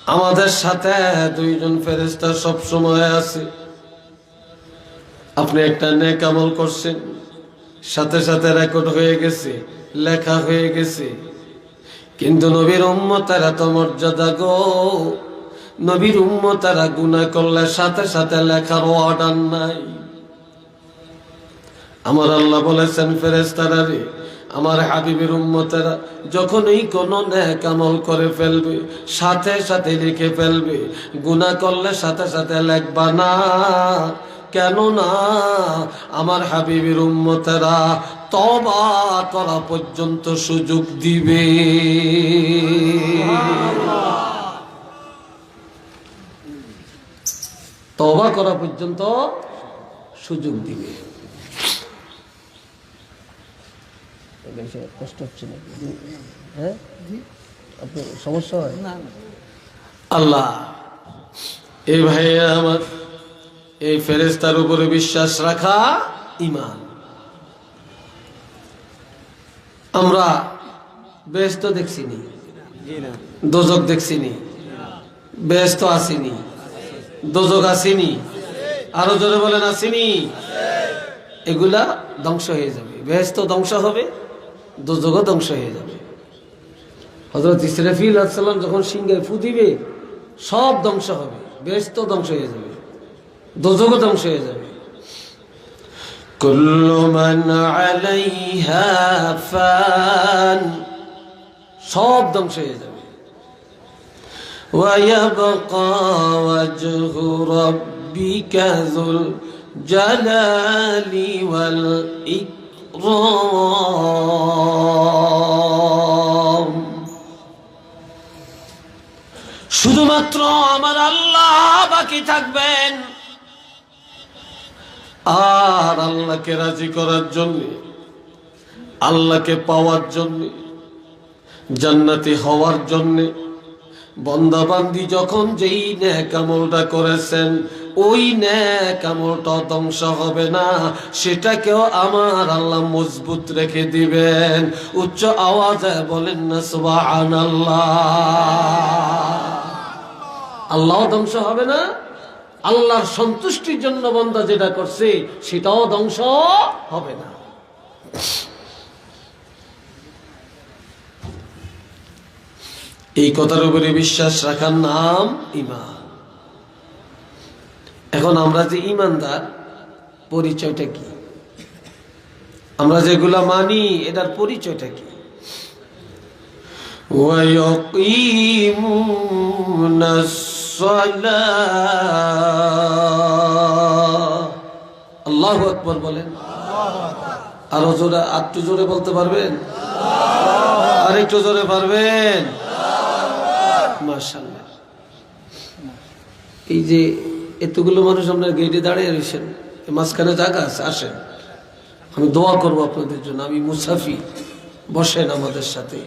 আমাদের সাথে দুইজন ফেরেশতা সব সময় আছে। আপনি একটা নেক আমল করছেন, সাথে সাথে রেকর্ড হয়ে গেছে, লেখা হয়ে গেছে। কিন্তু নবীর উম্মতের এত মর্যাদা গো, নবীর উম্মতেরা গুনাহ করলে সাথে সাথে লেখার অর্ডার নাই। আমার আল্লাহ বলেছেন ফেরেশতারা রে, আমার হাবিবের উম্মতেরা যখনই কোনো নেক আমল করে ফেলবে সাথে সাথে লিখে ফেলবে, গুনাহ করলে সাথে সাথে লিখবা না। কেন না? আমার হাবিবের উম্মতেরা তওবা করা পর্যন্ত সুযোগ দিবে। তওবা করা পর্যন্ত সুযোগ দিবে। কষ্ট হচ্ছে না? হ্যাঁ, আপনার সমস্যা হয় না? আল্লাহ এই ভাইয়া আমার, এই ফেরেশতার উপরে বিশ্বাস রাখা ঈমান। আমরা বেহেশত দেখছিনি, দোজখ দেখছিনি, বেহেশত আসিনি, দোজখ আসিনি, আরো জোরে বলেন আসিনি। এগুলা ধ্বংস হয়ে যাবে, বেহেশত ধ্বংস হবে, দোজখও ধ্বংস হয়ে যাবে। হযরত ইসরাফিল আলাইহিস সালাম যখন সিংহে ফু দিবে সব ধ্বংস হবে, বেহেশত ধ্বংস হয়ে যাবে, দোজখও ধ্বংস হয়ে যাবে। কুল্লু মান আলাইহা ফান, সব ধ্বংস হয়ে যাবে। ওয়া ইয়াবকা ওয়াজহু রাব্বিকা যুল জালালি ওয়াল ইকরাম। শুধুমাত্র আমার আল্লাহ বাকি থাকবেন। আর আল্লাহকে রাজি করার জন্য, আল্লাহকে পাওয়ার জন্য, জান্নাতি হওয়ার জন্য বান্দা বান্দি যখন যেই নেক আমলটা করেছেন ওই নেক আমলটা ধ্বংস হবে না, সেটাকেও আমার আল্লাহ মজবুত রেখে দিবেন। উচ্চ আওয়াজে বলেন না সুবহানাল্লাহ। আল্লাহ ধ্বংস হবে না, আল্লাহর সন্তুষ্টির জন্য বান্দা যেটা করছে সেটাও ধ্বংস হবে না। এই কথার উপরে বিশ্বাস রাখার নাম ঈমান। এখন আমরা যে ঈমানদার, পরিচয়টা কি? আমরা যেগুলা মানি এটার পরিচয়টা কি? ওয়ায়াকিমুনাস সালাহ। আল্লাহু আকবার বলেন। আরো জোরে, একটু জোরে বলতে পারবেন? আর একটু জোরে পারবেন? মাশাআল্লাহ। এই যে এতগুলো মানুষ আপনার গেটে দাঁড়িয়ে রয়েছেন, মাঝখানে জায়গা আছে, আসেন, আমি দোয়া করবো আপনাদের জন্য। আমি মুসাফির, বসেন আমাদের সাথে,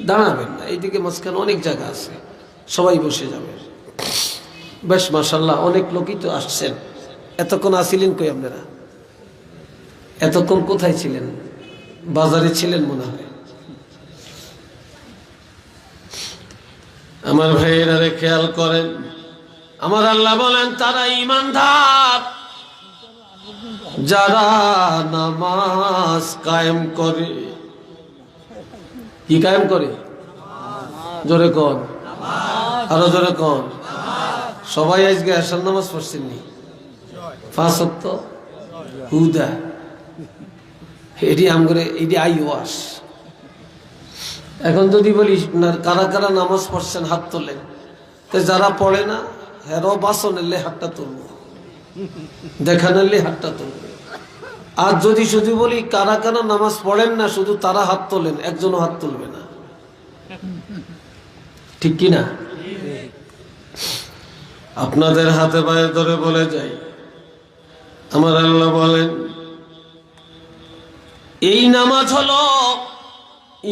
দাঁড়াবেন না, এইদিকে মাঝখানে অনেক জায়গা আছে, সবাই বসে যাবেন। বেশ মাশাআল্লাহ, অনেক লোকই তো আসছেন। এতক্ষণ আসিলেন কই আপনারা? এতক্ষণ কোথায় ছিলেন? বাজারে ছিলেন মনে হয়। আমার ভাইয়েরা খেয়াল করেন, আমার আল্লাহ বলেন তারা ঈমানদার যারা নামাজ কায়েম করে। কি কায়েম করে? জোরে কোন, আরো জোরে কোন। সবাই আজকে আসার নামাজ পড়ছেন নি? 5 ওয়াক্ত হুদা, এটি আমগরে, এটি আই ওয়াস। এখন যদি বলি কারা কারা নামাজ পড়ছেন হাত তোলেন, তো যারা পড়ে না হেরো বাসন এলে হাতটা তুলবো, দেখান এলে হাতটা তুলবে। আর যদি শুধু বলি কারা কারা নামাজ পড়েন না, শুধু তারা হাত তোলেন, একজনও হাত তুলবে না। ঠিক কি না? আপনাদের হাতে পায়ে ধরে বলে যাই, আমার আল্লাহ বলেন এই নামাজ হলো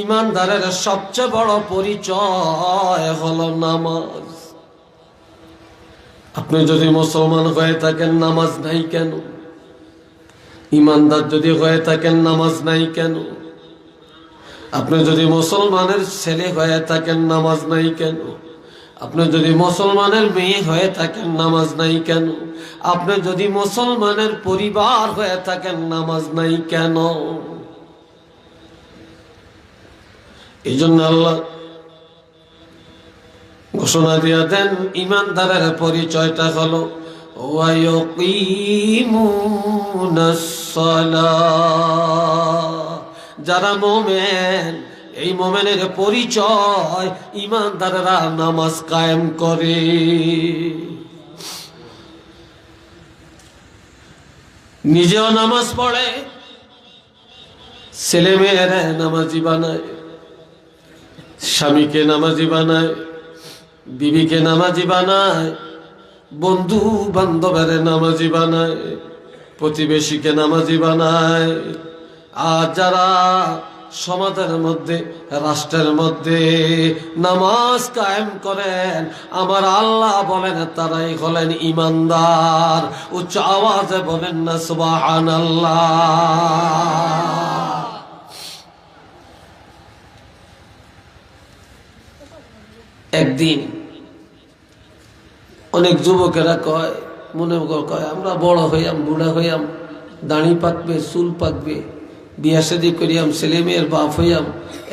ঈমানদারের সবচেয়ে বড় পরিচয়, হলো নামাজ। আপনি যদি মুসলমান হয়ে থাকেন নামাজ নাই কেন? ঈমানদার যদি হয়ে থাকেন নামাজ নাই কেন? আপনি যদি মুসলমানের ছেলে হয়ে থাকেন নামাজ নাই কেন? আপনি যদি মুসলমানের মেয়ে হয়ে থাকেন নামাজ নাই কেন? আপনি যদি মুসলমানের পরিবার হয়ে থাকেন নামাজ নাই কেন? এই জন্য আল্লাহ ঘোষণা দিয়ে দেন, ইমানদারের পরিচয়টা হলো ওয়ায়ুকিমুনাস সালাহ। যারা মুমিন, এই মুমিনের পরিচয় ইমানদাররা নামাজ কায়েম করে। নিজেও নামাজ পড়ে, ছেলে মেয়েরা নামাজি বানায়, স্বামীকে নামাজি বানায়, বিবিকে নামাজি বানায়, বন্ধু বান্ধবের নামাজি বানায়, প্রতিবেশীকে নামাজি বানায়। আর যারা সমাজের মধ্যে, রাষ্ট্রের মধ্যে নামাজ কায়েম করেন, আমার আল্লাহ বলেন তারাই হলেন ইমানদার। উচ্চ আওয়াজে বলেন না সুবহানাল্লাহ। একদিন অনেক যুবকেরা কয়, মনে কয় আমরা বড় হইয়াম, বুড়া হইয়াম, দাড়ি পাকবে, চুল পাকবে, বিয়া শাদী করিয়াম, ছেলে মেয়ের বাপ হইয়াম,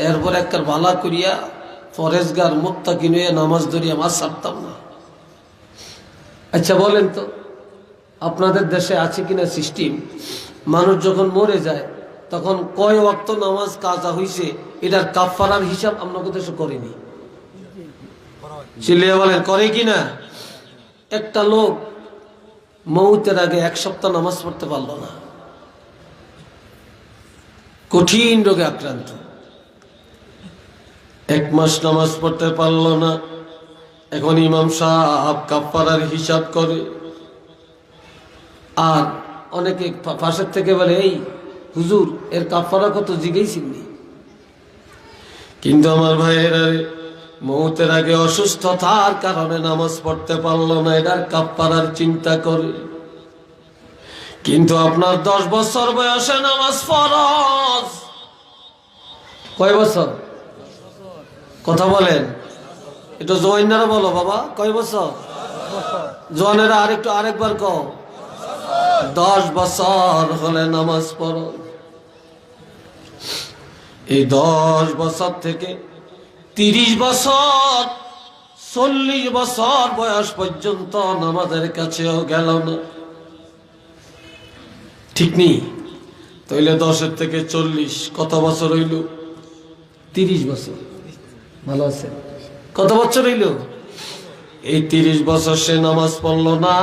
এরপর একটা ভালা করিয়া ফরেজগার মুত্তাকিন হইয়া নামাজ ধরিয়াম, আর ছাড়তাম না। আচ্ছা বলেন তো, আপনাদের দেশে আছে কিনা সিস্টেম, মানুষ যখন মরে যায় তখন কয় ওয়াক্ত নামাজ কাজা হইছে এটার কাফারার হিসাব আপনাদের দেশে করেনি? চিল্লিয়া বলেন করে কিনা? একটা লোক মৌতের আগে 1 সপ্তাহ নামাজ পড়তে পারলো না, কঠিন রোগে আক্রান্ত, 1 মাস নামাজ পড়তে পারলো না। এখন ইমাম সাহেব কাফারার হিসাব করে। আর অনেকে পাশের থেকে বলে, এই হুজুর এর কাফারা কত জিজ্ঞেসিনি। কিন্তু আমার ভাইয়েরা, মৌতের আগে অসুস্থতার কারণে নামাজ পড়তে পারলো না, এটার কাফারার চিন্তা করে। কিন্তু আপনার 10 বছর বয়সে নামাজ ফরজ। কয় বছর? কথা বলেন, এটা জোয়ানেরা বলো বাবা, কয় বছর? জোয়ানেরা আরেকবার কও। 10 বছর হলে নামাজ পড়ো। এই 10 বছর থেকে 30 বছর, 40 বছর বয়স পর্যন্ত নামাজের কাছেও গেল না, ঠিক নেই? তাইলে 10 থেকে 40 কত বছর হইল? 30 বছর। ভালো আছে? কত বছর হইল? এই 30 বছর সে নামাজ পড়লো না।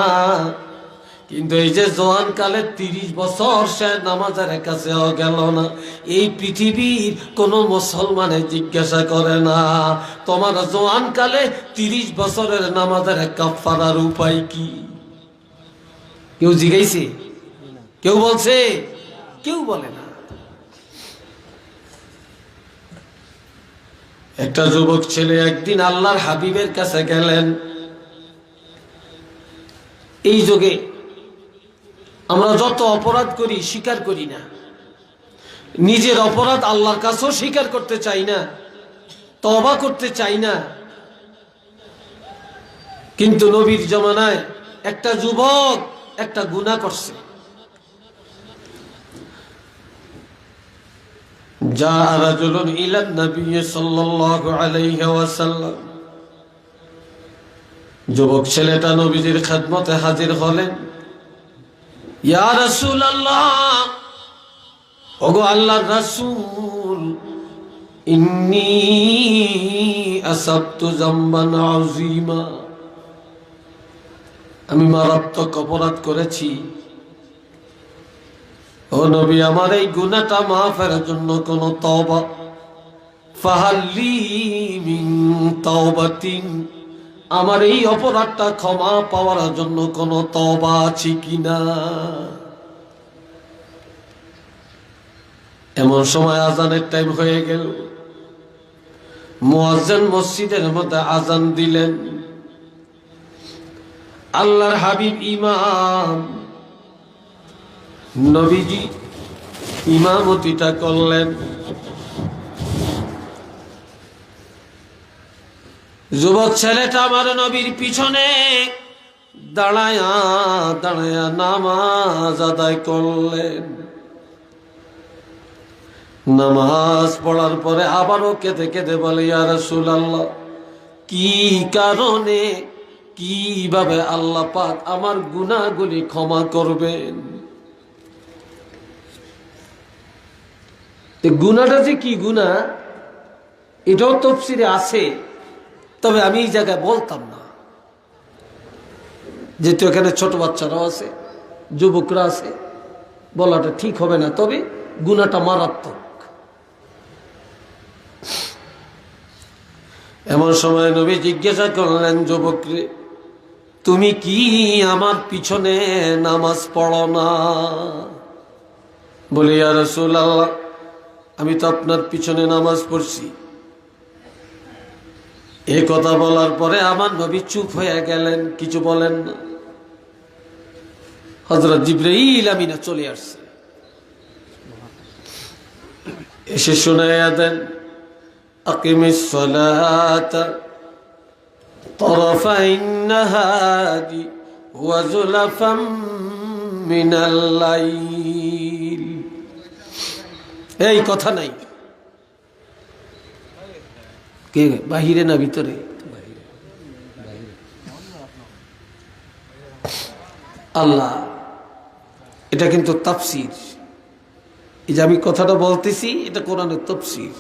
কিন্তু এই যে জওয়ান কালে 30 বছর সে নামাজের কাছেও গেল না, এই পৃথিবীর কোন মুসলমানে জিজ্ঞাসা করে না তোমার জওয়ান কালে 30 বছরের নামাজের কাফারার উপায় কি? কেউ জিজ্ঞাসে? কেউ বলছে? কেউ বলে না। একটা যুবক ছেলে একদিন আল্লাহর হাবিবের কাছে গেলেন। এই যুগে আমরা যত অপরাধ করি স্বীকার করি না, নিজের অপরাধ আল্লাহর কাছেও স্বীকার করতে চাই না, তওবা করতে চাই না। কিন্তু নবীর জামানায় একটা যুবক একটা গুনাহ করছে। যা রাজুলুন ইলান নবী সাল্লাল্লাহু আলাইহি ওয়াসাল্লাম, যুবক ছেলেটা নবীজির খেদমতে হাজির হলেন। ইয়া রাসূলুল্লাহ, ওগো আল্লাহর রাসূল, ইন্নী আসাবতু যামবান আযীমা, আমি মারাত্মক অপরাধ করেছি। ও নবী, আমার এই গুনাহটা মাফের জন্য কোন তওবা, ফাহাল্লি মিন তাওবাতিন, আমার এই অপরাধটা ক্ষমা পাওয়ার জন্য কোন তওবা আছে কিনা? এমন সময় আজানের টাইম হয়ে গেল। মুয়াজ্জিন মসজিদের মধ্যে আজান দিলেন। আল্লাহর হাবিব ইমাম, নবীজি ইমামতিটা করলেন। যুবক ছেলেটা আমার নবীর পিছনে দাঁড়ায়া দাঁড়ায়া নামাজ আদায় করলেন। নামাজ পড়ার পরে আবারও কেঁদে কেঁদে বলে, ইয়া রাসূলুল্লাহ, কি কারণে কিভাবে আল্লাহ পাক আমার গুনাহগুলি ক্ষমা করবেন? গুনাহটা যে কি গুনাহ এটাও তাফসীরে আছে, তবে আমি এই জায়গায় বলতাম না, যেহেতু এখানে ছোট বাচ্চারাও আছে, যুবকরা আছে, বলাটা ঠিক হবে না। তবে গুনাহটা মারাত্মক। এমন সময় নবী জিজ্ঞাসা করলেন, যুবকরে, তুমি কি আমার পিছনে নামাজ পড়ো না? বলি, ইয়া রাসূলুল্লাহ, আমি তো আপনার পিছনে নামাজ পড়ছি। এই কথা বলার পরে আমার নবী চুপ হয়ে গেলেন, কিছু বলেন না। হযরত জিবরাইল আমিনা চলে আসছে, এসে শোনায়া দেন, আকিমিস সালাতা তরফাইন নাহারি ওয়া যুলাফাম মিনাল লাইল। এই কথা নাই, কে বাহিরে না ভিতরে? আল্লাহ, এটা কিন্তু তাফসীর। এই যে আমি কথাটা বলতেছি, এটা কোরআনের তাফসীর।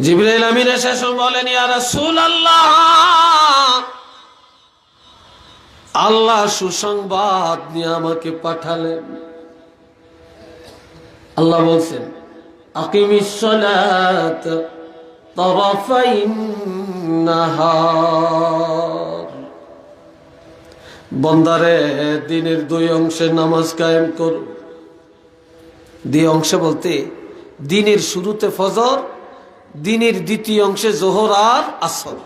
জিবরাইল আমিন এসে বলেন, ইয়া রাসূলুল্লাহ, আল্লাহ সুসংবাদ নিয়ে আমাকে পাঠালেন। আল্লাহ বলছেন, আকিমিস সালাত তারাফাইন নাহার, বন্দারে দিনের দুই অংশে নামাজ কায়েম করো। দুই অংশে বলতে দিনের শুরুতে ফজর, দিনের দ্বিতীয় অংশে যোহর আর আসর।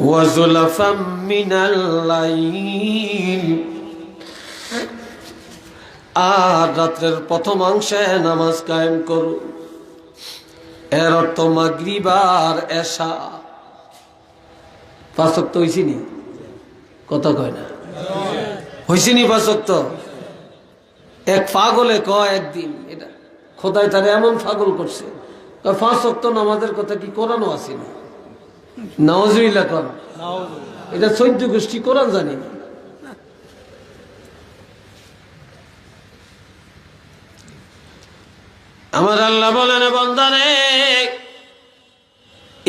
ওয়া যুলাফাম মিনাল লাইল, আর রাত্রের প্রথম অংশে নামাজ কায়েম করো। এর অর্থ মাগরিব আর এশা। পাঁচ ওয়াক্ত হইছিনি? কথা কয় না, হইছিনি পাঁচ ওয়াক্ত? এক পাগলে কয় একদিন, এটা খোদাই তারে এমন পাগল করছে, পাঁচ ওয়াক্ত নামাজের কথা কি কোরআনও আসেনি? নাউজুবিল্লাহ কর, এটা 14 গোষ্ঠী কোরআন জানি না। আমার আল্লাহ বলেন, বান্দারে,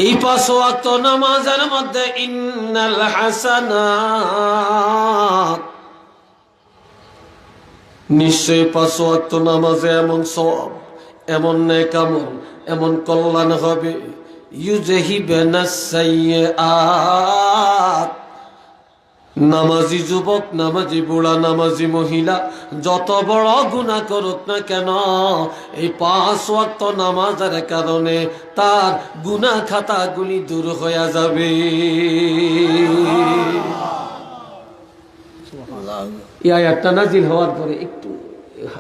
এই 5 ওয়াক্ত নামাজের মধ্যে ইন্নাল হাসানাত, নিশ্চয়ই 5 ওয়াক্ত নামাজে এমন সওয়াব, এমন নেক আমল, এমন কল্যাণ হবে, ইউযহিবানাস সাইয়্যাত। নামাজি যুবক, নামাজি বুড়া, নামাজি মহিলা যত বড় গুনাহ করুক না কেন, এই 5 ওয়াক্ত নামাজের কারণে তার গুনাহ খাতাগুলি দূর হয়ে যাবে। এই আয়াতটা নাজিল হওয়ার পরে, একটু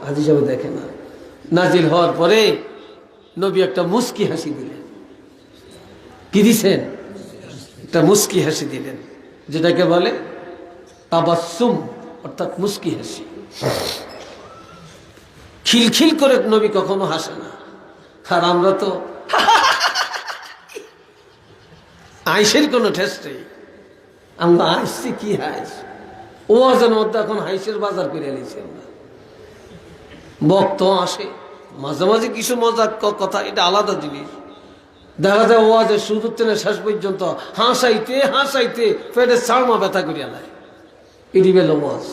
হাজি সাহেব দেখে না, নাজিল হওয়ার পরে নবী একটা মুস্কি হাসি দিলেন। কি দিছেন? একটা মুস্কি হাসি দিলেন, যেটাকে বলে তাবাসসুম, অর্থাৎ মুস্কি হাসি। খিলখিল করে নবী কখনো হাসে না। আর আমরা তো আইসের কোনো টেস্ট নেই, আমরা হাসছি কি হাস, ওয়াজের মধ্যে এখন হাইসের বাজার করে নিয়েছি আমরা। বক্ত আসে মাঝে মাঝে কিছু মজার কথা, এটা আলাদা জিনিস। দেখা যায় ওয়াজের শুরু থেকে শেষ পর্যন্ত হাসাইতে হাসাইতে পেটের চাড়মা ব্যথা করিয়া নেয়। এটি বেল ওয়াজ।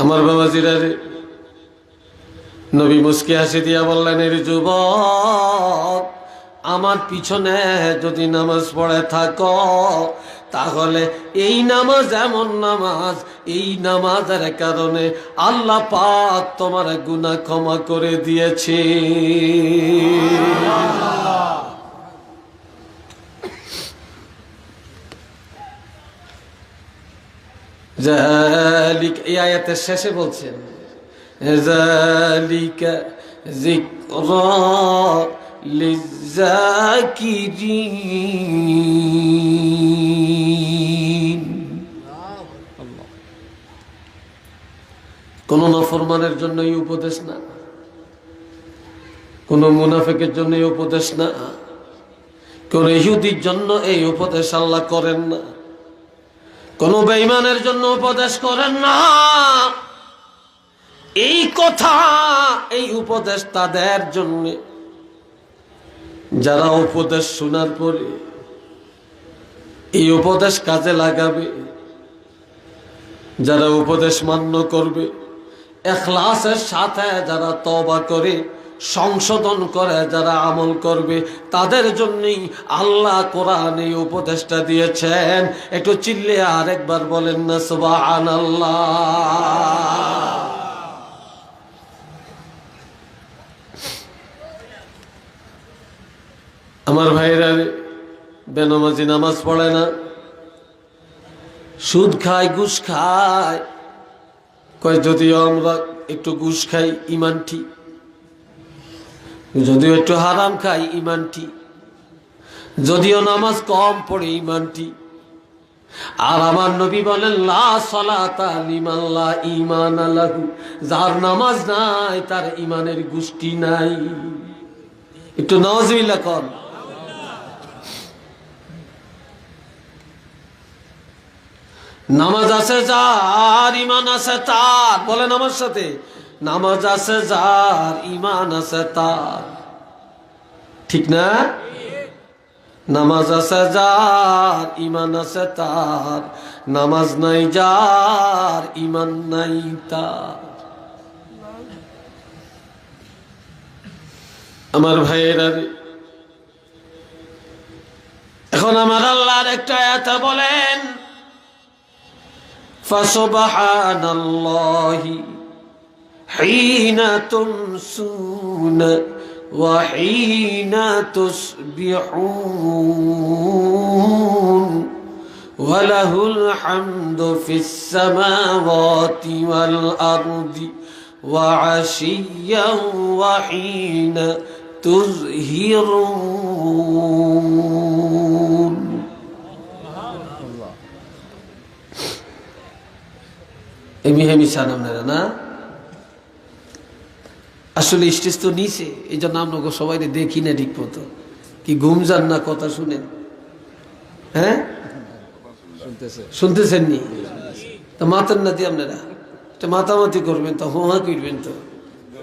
আমার বাবাজিরা রে, নবী মুস্কি হাসি দিয়া বললেন, এর যুবক, আমার পিছনে যদি নামাজ পড়ে থাকো, তাহলে এই নামাজ এমন নামাজ, এই নামাজের কারণে আল্লাহ পাক তোমার গুনাহ ক্ষমা করে দিয়েছে। যালিকা, এই আয়াতের শেষে বলছেন যালিকা যিকরা লিযাকিরিন। কোন নাফরমানের জন্য এই উপদেশ না, কোন মুনাফিকের জন্য এই উপদেশ না, কোন ইহুদির জন্য এই উপদেশ আল্লাহ করেন না, কোন বেঈমানের জন্য উপদেশ করেন না। এই কথা, এই উপদেশ তাদের জন্য যারা উপদেশ শোনার পরে এই উপদেশ কাজে লাগাবে, যারা উপদেশ মান্য করবে, ইখলাসের সাথে যারা তওবা করে সংশোধন করে যারা আমল করবে, তাদের জন্যই আল্লাহ কোরআনে এই উপদেশটা দিয়েছেন। একটু চিল্লে আরেকবার বলেন না সুবহানাল্লাহ। আমার ভাইরা বেনামাজি নামাজ পড়ে না, সুদ খায়, ঘুষ খায়। কয় যদিও আমরা একটু ঘুষ খাই ঈমান ঠিক, যদিও একটু হারাম খাই ঈমান ঠিক, যদিও নামাজ কম পড়ে ঈমান ঠিক। আর আমার নবী বলেন লা সালাতা লিমান লা ঈমান লাহু, যার নামাজ নাই তার ঈমানের গোষ্ঠী নাই। একটু নাউজুবিল্লাহ কর। নামাজ আছে যার, ঈমান আছে তার। বলেন আমার সাথে, নামাজ আছে যার, ঈমান আছে তার। ঠিক না? নামাজ আছে যার, ঈমান আছে তার। নামাজ নাই যার, ঈমান নাই তার। আমার ভাইয়েরা, এখন আমার আল্লাহর একটা আয়াত বলেন ফাসুবহানাল্লাহি হিনা তুমসুনা ওয়া হিনা তুসবিহুন ওয়া লাহুল হামদু ফিস সামাওয়াতি ওয়াল আরদি ওয়া আশিয়্যান ওয়া হিনা তুযহিরুন। এমি হেমি সানাম না, আসলে স্টেজ তো নিচে, এই জন্য আপনাকে সবাই দেখি না ঠিক মতো। কি ঘুম যান না কথা শুনেন? হ্যাঁ, শুনতেছেন নি? তা মাতান না দিয়ে আপনারা মাতামাতি করবেন, তো হোহা করবেন, তো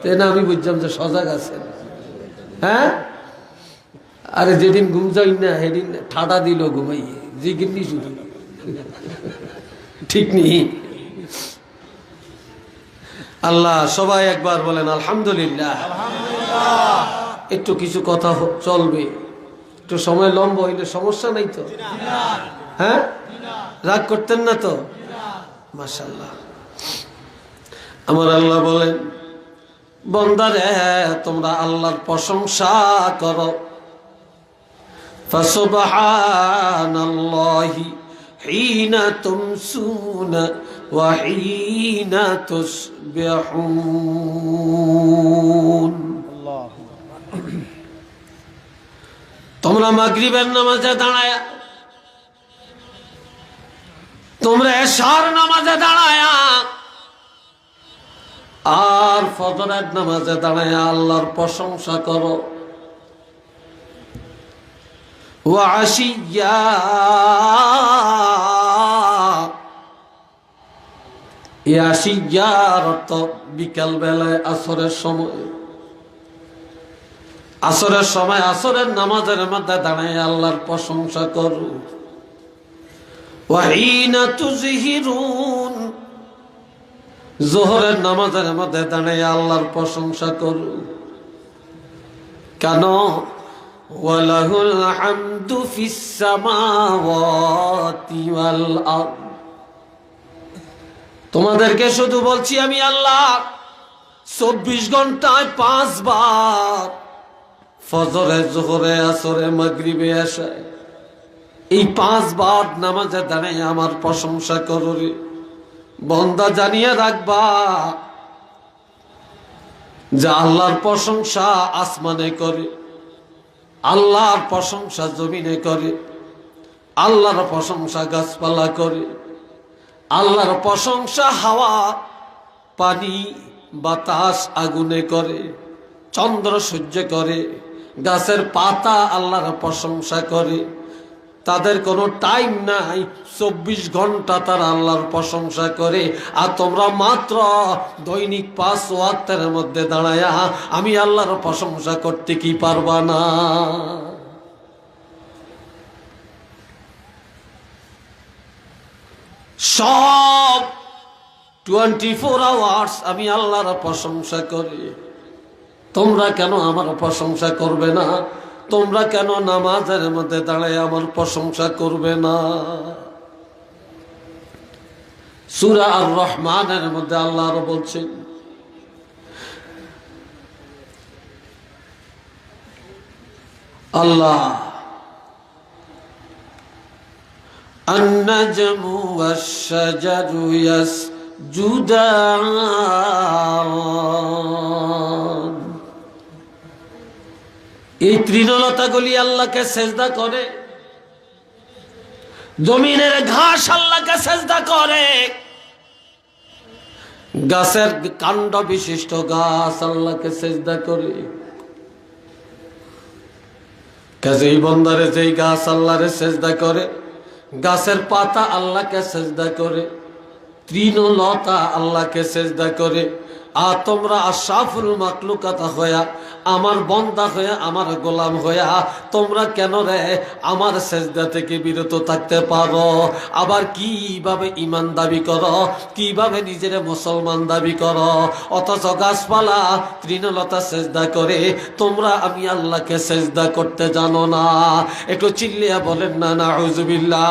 তাই না? আমি বুঝলাম যে সজাগ আছেন। হ্যাঁ, আরে যেদিন ঘুম যাই না সেদিন ঠাডা দিল ঘুমাইয়ে জিগিরনি শুধু, ঠিক নেই? আল্লাহ, সবাই একবার বলেন আলহামদুলিল্লাহ। একটু কিছু কথা চলবে, একটু সময় লম্বা হইলে সমস্যা নাই তো? হ্যাঁ, রাগ করতেন না তো? মাশাআল্লাহ। আমার আল্লাহ বলেন, বান্দারে তোমরা আল্লাহর প্রশংসা করো। ফাসুবহানাল্লাহি হিনা তুমসুনা ওয়া হিনা তুসবিহুন। তোমরা মাগরিবের নামাজে দাঁড়ায়া, তোমরা এশার নামাজে দাঁড়ায়া, আর ফজরের নামাজে দাঁড়ায়া আল্লাহর প্রশংসা করো। ওয়া আশিয়্যা, এই আশিয়্যার অর্থ বিকাল বেলায়, আসরের সময়। আসরের সময় আসরের নামাজের মধ্যে দাঁড়ায় আল্লাহর প্রশংসা করো। ওয়া হিনা তুযহিরুন, যোহরের নামাজের মধ্যে দাঁড়ায় আল্লাহর প্রশংসা করো। কেন? ওয়ালাহুল হামদু ফিস সামাওয়াতি ওয়াল আরদ। তোমাদেরকে শুধু বলছি আমি আল্লাহ 24 ঘন্টায় 5 বার, ফজরে, যোহরে, আসরে, মাগরিবে, এশায়, এই 5 বার নামাজে দাঁড়ায় আমার প্রশংসা করো রে। বান্দা জানিয়ে রাখবা যে আল্লাহর প্রশংসা আসমানে করে, আল্লাহর প্রশংসা জমিনে করে, আল্লাহর প্রশংসা গাছপালা করে, আল্লাহর প্রশংসা হাওয়া পানি বাতাস আগুনে করে, চন্দ্র সূর্য করে, গাছের পাতা আল্লাহর প্রশংসা করে। তাদের কোনো টাইম নাই, 24 ঘন্টা তারা আল্লাহর প্রশংসা করে। আর তোমরা মাত্র দৈনিক 5 ওয়াক্তের মধ্যে দাঁড়ায়া আমি আল্লাহর প্রশংসা করতে কি পারবা না? সব 24 আওয়ার্স আমি আল্লাহর প্রশংসা করি। তোমরা কেন আমার প্রশংসা করবে না? তোমরা কেন নামাজের মধ্যে দাঁড়ায় আমার প্রশংসা করবে না? সূরা আর রহমানের মধ্যে আল্লাহ আরো বলছেন, আল্লাহ আন-নাজমু ওয়াশ-শাজারু ইয়াসজুদান, এই তৃণলতাগুলি আল্লাহকে সেজদা করে, জমিনের ঘাস আল্লাহকে সেজদা করে, গাছের কাণ্ড বিশিষ্ট গাছ আল্লাহকে সেজদা করে। কাজেই বন্দারে যেই গাছ আল্লাহরে সেজদা করে, গাছের পাতা আল্লাহকে সেজদা করে, তৃণলতা আল্লাহকে সেজদা করে, আর তোমরা আশরাফুল মাখলুকাত হইয়া, আমার বন্দা হইয়া, আমার গোলাম হইয়া তোমরা কেন রে আমার সেজদা থেকে বিরত থাকতে পারো? আবার কিভাবে ঈমান দাবি করো, কিভাবে নিজের মুসলমান দাবি করো, অথচ গাছপালা তৃণলতা সেজদা করে, তোমরা আমি আল্লাহকে সেজদা করতে জানো না? একটু চিল্লিয়া বলেন না নাউজুবিল্লাহ।